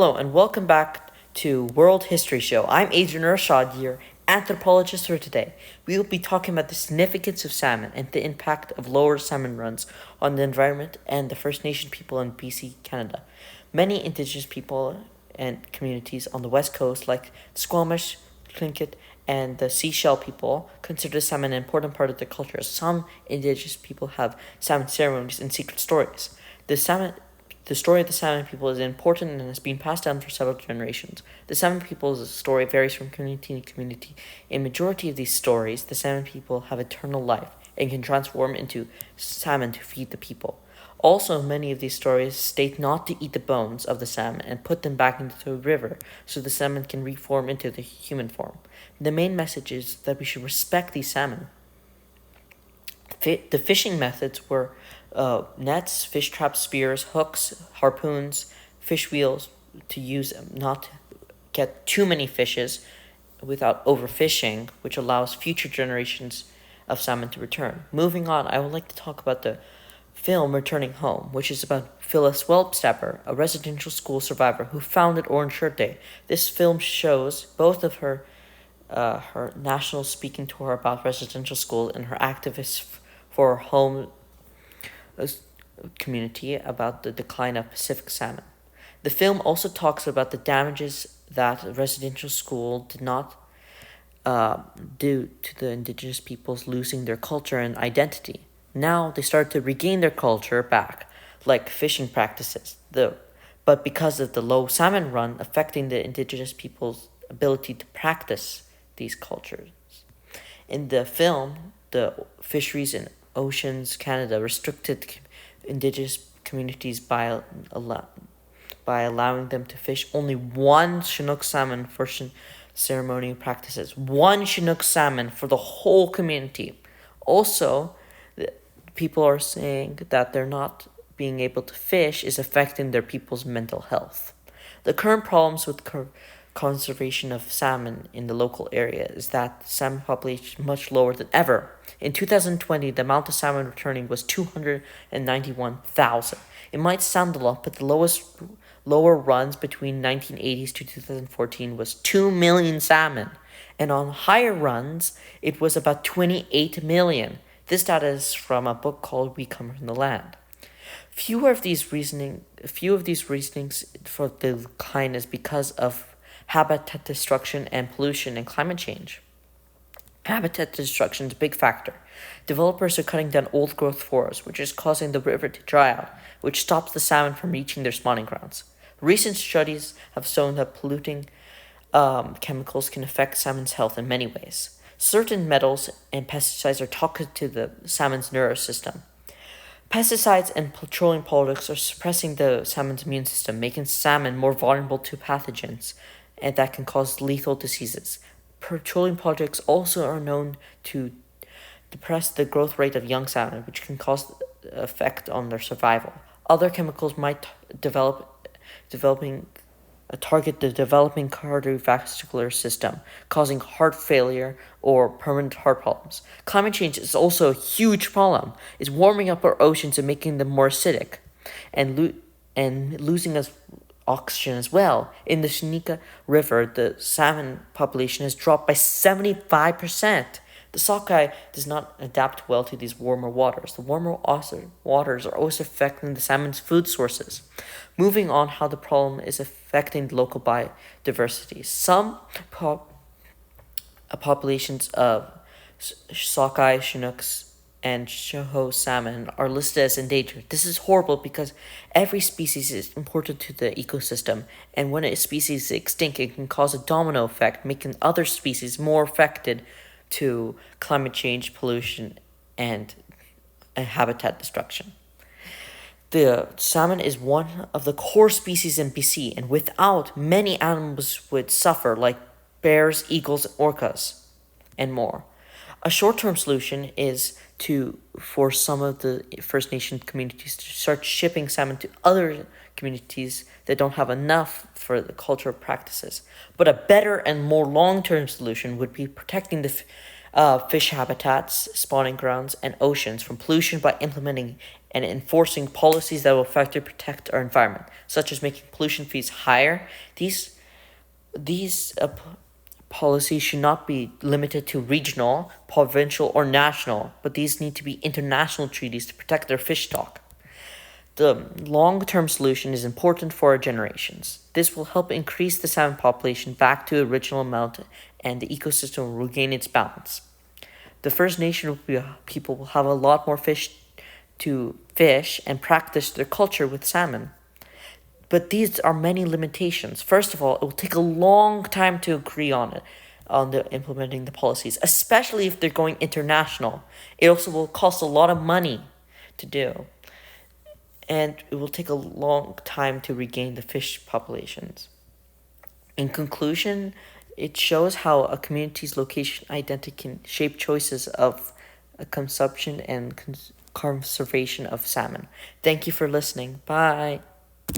Hello and welcome back to World History Show. I'm Adrian Ershad, your anthropologist for today. We will be talking about the significance of salmon and the impact of lower salmon runs on the environment and the First Nation people in BC, Canada. Many Indigenous people and communities on the west coast, like Squamish, Tlingit, and the Squchelt people, consider salmon an important part of their culture. Some Indigenous people have salmon ceremonies and secret stories. The story of the Salmon People is important and has been passed down for several generations. The Salmon People's story varies from community to community. In majority of these stories, the Salmon People have eternal life and can transform into salmon to feed the people. Also, many of these stories state not to eat the bones of the salmon and put them back into the river so the salmon can reform into the human form. The main message is that we should respect these salmon. The fishing methods were nets, fish traps, spears, hooks, harpoons, fish wheels to use not to get too many fishes without overfishing, which allows future generations of salmon to return. Moving on, I would like to talk about the film Returning Home, which is about Phyllis Whelpstepper, a residential school survivor who founded Orange Shirt Day. This film shows both of her national speaking tour about residential school and her activists for home community about the decline of Pacific salmon. The film also talks about the damages that residential school did not do to the Indigenous peoples losing their culture and identity. Now they start to regain their culture back, like fishing practices. But because of the low salmon run affecting the Indigenous people's ability to practice these cultures. In the film, the fisheries in Oceans Canada restricted Indigenous communities by allowing them to fish only one Chinook salmon for ceremonial practices. One Chinook salmon for the whole community. Also, people are saying that they're not being able to fish is affecting their people's mental health. The current problems with conservation of salmon in the local area is that salmon population is much lower than ever. In 2020, the amount of salmon returning was 291,000. It might sound a lot, but the lower runs between 1980s to 2014 was 2 million salmon, and on higher runs, it was about 28 million. This data is from a book called We Come From the Land. Few of these reasonings for the decline is because of habitat destruction and pollution and climate change. Habitat destruction is a big factor. Developers are cutting down old-growth forests, which is causing the river to dry out, which stops the salmon from reaching their spawning grounds. Recent studies have shown that polluting chemicals can affect salmon's health in many ways. Certain metals and pesticides are toxic to the salmon's nervous system. Pesticides and petroleum products are suppressing the salmon's immune system, making salmon more vulnerable to pathogens and that can cause lethal diseases. Petroleum products also are known to depress the growth rate of young salmon, which can cause effect on their survival. Other chemicals might target the developing cardiovascular system, causing heart failure or permanent heart problems. Climate change is also a huge problem. It's warming up our oceans and making them more acidic, and losing us oxygen as well. In the Shinika River, the salmon population has dropped by 75%. The sockeye does not adapt well to these warmer waters. The warmer waters are also affecting the salmon's food sources. Moving on, how the problem is affecting the local biodiversity. Some populations of sockeye, Chinooks, and Shoho salmon are listed as endangered. This is horrible because every species is important to the ecosystem, and when a species is extinct, it can cause a domino effect, making other species more affected to climate change, pollution, and habitat destruction. The salmon is one of the core species in BC, and without, many animals would suffer, like bears, eagles, orcas, and more. A short-term solution is for some of the First Nation communities to start shipping salmon to other communities that don't have enough for the cultural practices. But a better and more long-term solution would be protecting the fish habitats, spawning grounds, and oceans from pollution by implementing and enforcing policies that will effectively protect our environment, such as making pollution fees higher. These policies should not be limited to regional, provincial, or national, but these need to be international treaties to protect their fish stock. The long-term solution is important for our generations. This will help increase the salmon population back to original amount and the ecosystem will regain its balance. The First Nation people will have a lot more fish to fish and practice their culture with salmon. But these are many limitations. First of all, it will take a long time to agree on it, on the implementing the policies, especially if they're going international. It also will cost a lot of money to do. And it will take a long time to regain the fish populations. In conclusion, it shows how a community's location identity can shape choices of consumption and conservation of salmon. Thank you for listening. Bye.